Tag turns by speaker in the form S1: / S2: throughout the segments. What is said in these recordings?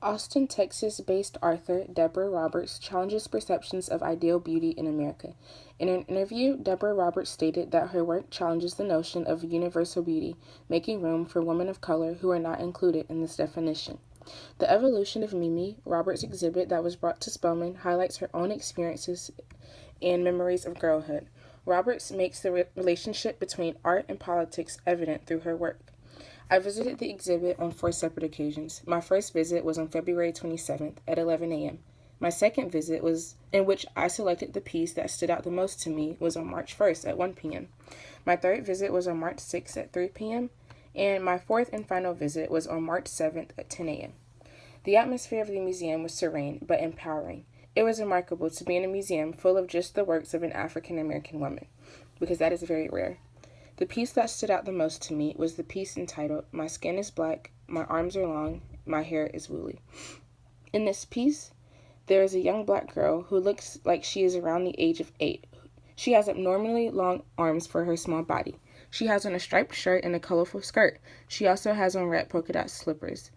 S1: Austin, Texas-based author Deborah Roberts challenges perceptions of ideal beauty in America. In an interview, Deborah Roberts stated that her work challenges the notion of universal beauty, making room for women of color who are not included in this definition. The Evolution of Mimi, Roberts' exhibit that was brought to Spelman, highlights her own experiences and memories of girlhood. Roberts makes the relationship between art and politics evident through her work. I visited the exhibit on 4 separate occasions. My first visit was on February 27th at 11 a.m. My second visit, was in which I selected the piece that stood out the most to me, was on March 1st at 1 p.m. My third visit was on March 6th at 3 p.m. And my fourth and final visit was on March 7th at 10 a.m. The atmosphere of the museum was serene but empowering. It was remarkable to be in a museum full of just the works of an African American woman, because that is very rare. The piece that stood out the most to me was the piece entitled, "My Skin is Black, My Arms Are Long, My Hair is Woolly." In this piece, there is a young black girl who looks like she is around the age of 8. She has abnormally long arms for her small body. She has on a striped shirt and a colorful skirt. She also has on red polka dot slippers.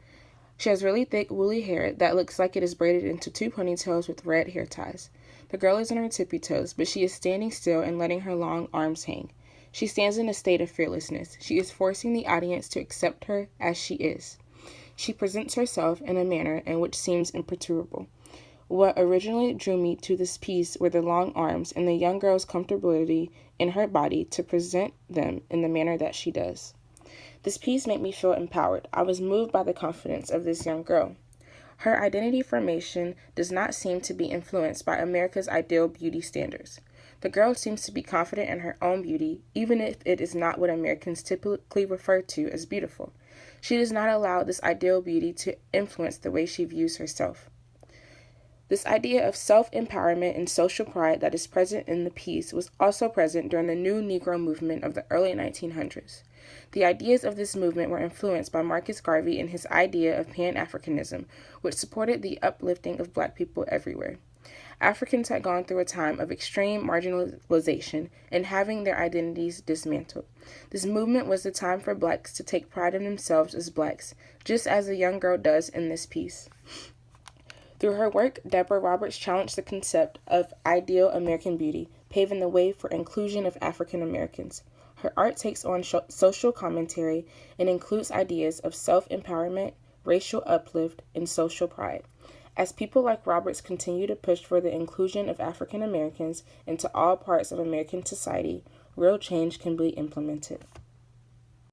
S1: She has really thick, woolly hair that looks like it is braided into 2 ponytails with red hair ties. The girl is on her tippy toes, but she is standing still and letting her long arms hang. She stands in a state of fearlessness. She is forcing the audience to accept her as she is. She presents herself in a manner in which seems imperturbable. What originally drew me to this piece were the long arms and the young girl's comfortability in her body to present them in the manner that she does. This piece made me feel empowered. I was moved by the confidence of this young girl. Her identity formation does not seem to be influenced by America's ideal beauty standards. The girl seems to be confident in her own beauty, even if it is not what Americans typically refer to as beautiful. She does not allow this ideal beauty to influence the way she views herself. This idea of self-empowerment and social pride that is present in the piece was also present during the New Negro movement of the early 1900s. The ideas of this movement were influenced by Marcus Garvey and his idea of Pan-Africanism, which supported the uplifting of black people everywhere. Africans had gone through a time of extreme marginalization and having their identities dismantled. This movement was the time for blacks to take pride in themselves as blacks, just as the young girl does in this piece. Through her work, Deborah Roberts challenged the concept of ideal American beauty, paving the way for inclusion of African Americans. Her art takes on social commentary and includes ideas of self-empowerment, racial uplift, and social pride. As people like Roberts continue to push for the inclusion of African Americans into all parts of American society, real change can be implemented.